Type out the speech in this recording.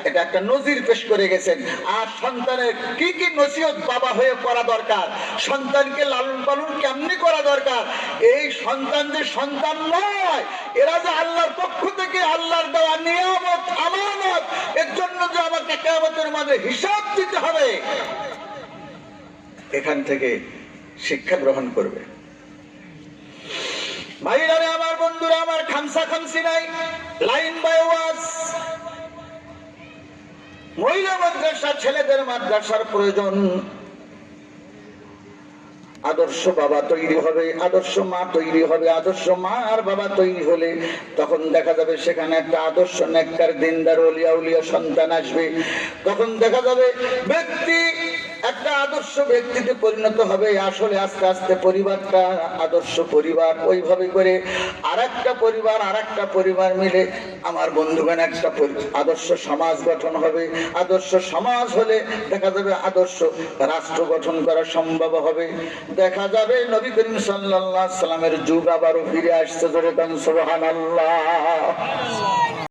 এটা একটা নজির পেশ করে গেছেন। আর সন্তানের কি কি নসিহত বাবা হয়ে করা দরকার, সন্তানকে লালন পালন কেমনি করা দরকার, এই সন্তান যে সন্তান নয়, এরা যে আল্লাহর পক্ষ থেকে আল্লাহর দেওয়া নিয়ামত আমানত, এর জন্য যে আমাকে কিয়ামতের মাঠে হিসাব দিতে হবে, এখান থেকে শিক্ষা গ্রহণ করবে। ভাইরা আমার, বন্ধুরা আমার, খামসা খামসি নাই, লাইন বাই ওয়াজ। মহিলা মাদ্রাসা, ছেলেদের মাদ্রাসার প্রয়োজন। আদর্শ বাবা তৈরি হবে, আদর্শ মা তৈরি হবে। আদর্শ মা আর বাবা তৈরি হলে তখন দেখা যাবে সেখানে একটা আদর্শ নেককার দিনদার ওলিয়া উলিয়া সন্তান আসবে। তখন দেখা যাবে ব্যক্তি একটা আদর্শ ব্যক্তিতে পরিণত হবে। আসলে আস্তে আস্তে পরিবারটা আদর্শ পরিবার, ওইভাবে করে আর একটা পরিবার মিলে আমার বন্ধুগণ একটা আদর্শ সমাজ গঠন হবে। আদর্শ সমাজ হলে দেখা যাবে আদর্শ রাষ্ট্র গঠন করা সম্ভব হবে। দেখা যাবে নবী করিম সাল্লাল্লাহু আলাইহি ওয়াসাল্লামের যুগ আবারও ফিরে আসছে। জোরে বলেন সুবহানাল্লাহ।